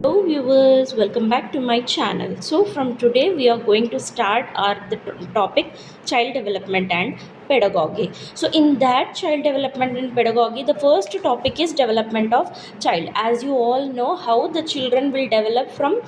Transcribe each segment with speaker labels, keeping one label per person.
Speaker 1: Hello viewers, welcome back to my channel. So from today we are going to start our topic child development and pedagogy. So in that child development and pedagogy, the first topic is development of child. As you all know how the children will develop from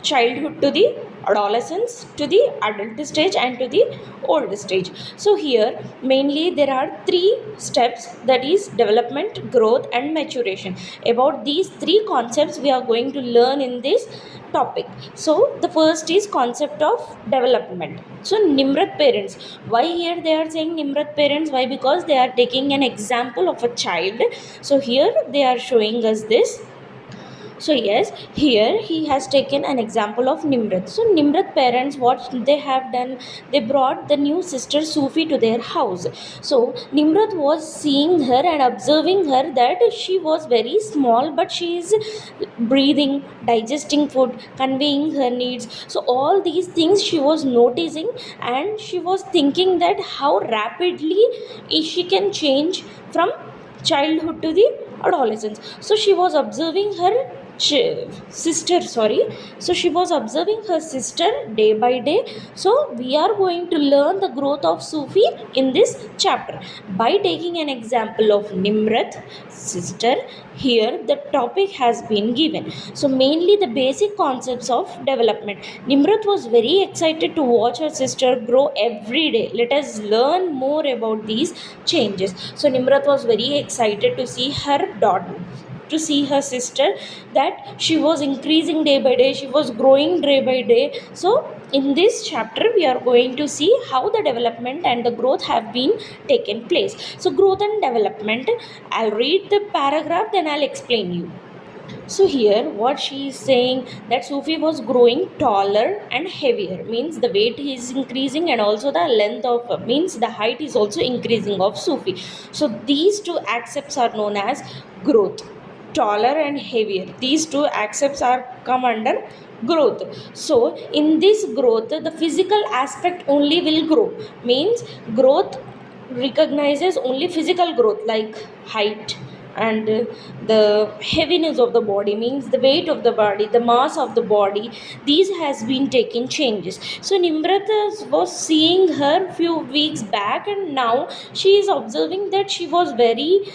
Speaker 1: childhood to the adolescence to the adult stage and to the old stage. So here mainly there are three steps, that is development, growth and maturation. About these three concepts we are going to learn in this topic. So the first is concept of development. So nimrat parents, why here they are saying nimrat parents? Why? Because they are taking an example of a child. So here they are showing us this. So yes, here he has taken an example of Nimrat. So Nimrat parents, what they have done, they brought the new sister Sufi to their house. So Nimrat was seeing her and observing her that she was very small, but she is breathing, digesting food, conveying her needs. So all these things she was noticing, and she was thinking that how rapidly she can change from childhood to the adolescence. So she was observing her sister, sorry, so she was observing her sister day by day. So we are going to learn the growth of Sufi in this chapter by taking an example of Nimrat sister. Here the topic has been given. So mainly the basic concepts of development. Nimrat was very excited to watch her sister grow every day. Let us learn more about these changes. So Nimrat was very excited to see her daughter, to see her sister, that she was increasing day by day, she was growing day by day. So in this chapter we are going to see how the development and the growth have been taken place. So growth and development, I'll read the paragraph, then I'll explain you. So here what she is saying, that Sufi was growing taller and heavier, means the weight is increasing, and also the length of, means the height is also increasing of Sufi. So these two aspects are known as growth. Taller and heavier, these two aspects are come under growth. So in this growth the physical aspect only will grow, means growth recognizes only physical growth like height, and the heaviness of the body, means the weight of the body, the mass of the body, these has been taking changes. So Nimrata was seeing her few weeks back, and now she is observing that she was very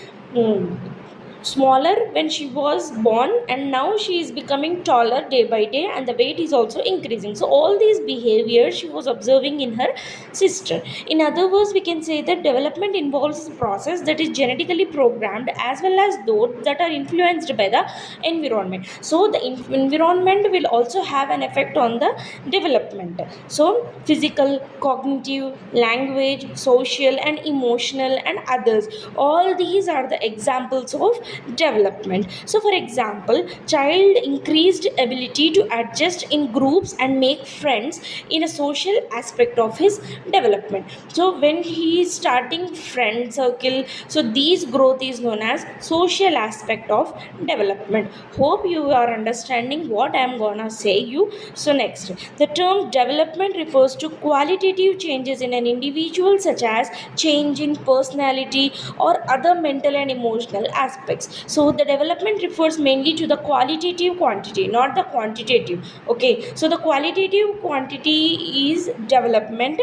Speaker 1: smaller when she was born, and now she is becoming taller day by day, and the weight is also increasing. So all these behaviors she was observing in her sister. In other words, we can say that development involves a process that is genetically programmed as well as those that are influenced by the environment. So the environment will also have an effect on the development. So physical, cognitive, language, social and emotional and others, all these are the examples of development. So for example, child increased ability to adjust in groups and make friends in a social aspect of his development. So when he is starting friend circle, so these growth is known as social aspect of development. Hope you are understanding what I am gonna say you. So next, the term development refers to qualitative changes in an individual, such as change in personality or other mental and emotional aspects. So the development refers mainly to the qualitative quantity, not the quantitative. Okay, so the qualitative quantity is development.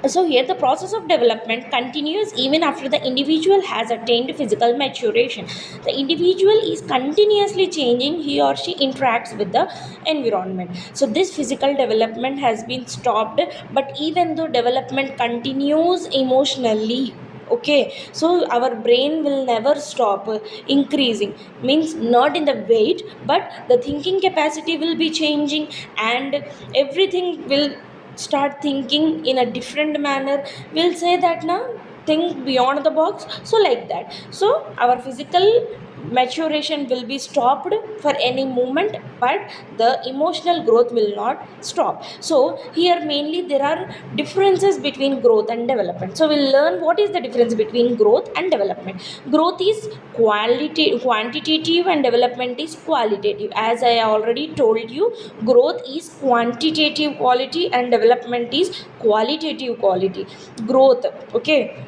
Speaker 1: So here the process of development continues even after the individual has attained physical maturation. The individual is continuously changing, he or she interacts with the environment. So this physical development has been stopped, but even though development continues emotionally, okay, so our brain will never stop increasing, means not in the weight, but the thinking capacity will be changing, and everything will start thinking in a different manner. We'll say that now, think beyond the box. So like that, so our physical maturation will be stopped for any moment, but the emotional growth will not stop. So here mainly there are differences between growth and development. So we'll learn what is the difference between growth and development. Growth is quantitative and development is qualitative. As I already told you, growth is quantitative quality and development is qualitative quality. Growth, okay,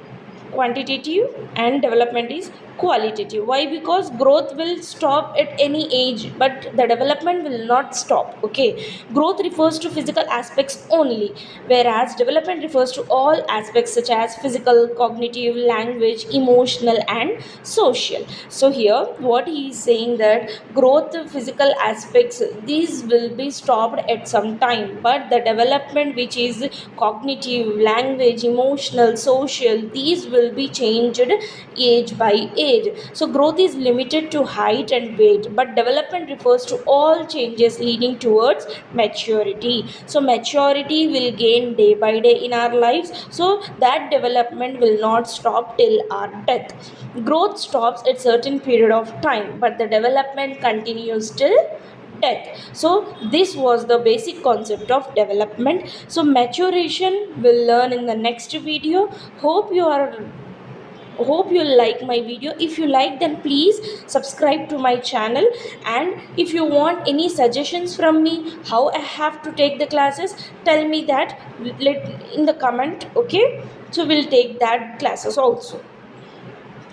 Speaker 1: quantitative and development is qualitative. Why? Because growth will stop at any age, but the development will not stop. Okay, growth refers to physical aspects only, whereas development refers to all aspects such as physical, cognitive, language, emotional, and social. So here what he is saying that growth physical aspects, these will be stopped at some time, but the development which is cognitive, language, emotional, social, these will be changed age by age. So growth is limited to height and weight, but development refers to all changes leading towards maturity. So maturity will gain day by day in our lives, so that development will not stop till our death. Growth stops at certain period of time, but the development continues till death. So this was the basic concept of development. So maturation will learn in the next video. Hope you like my video. If you like, then please subscribe to my channel, and if you want any suggestions from me how I have to take the classes, tell me that, let in the comment. Okay, so we'll take that classes also.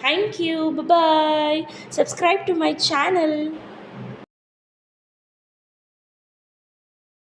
Speaker 1: Thank you. Bye bye. Subscribe to my channel.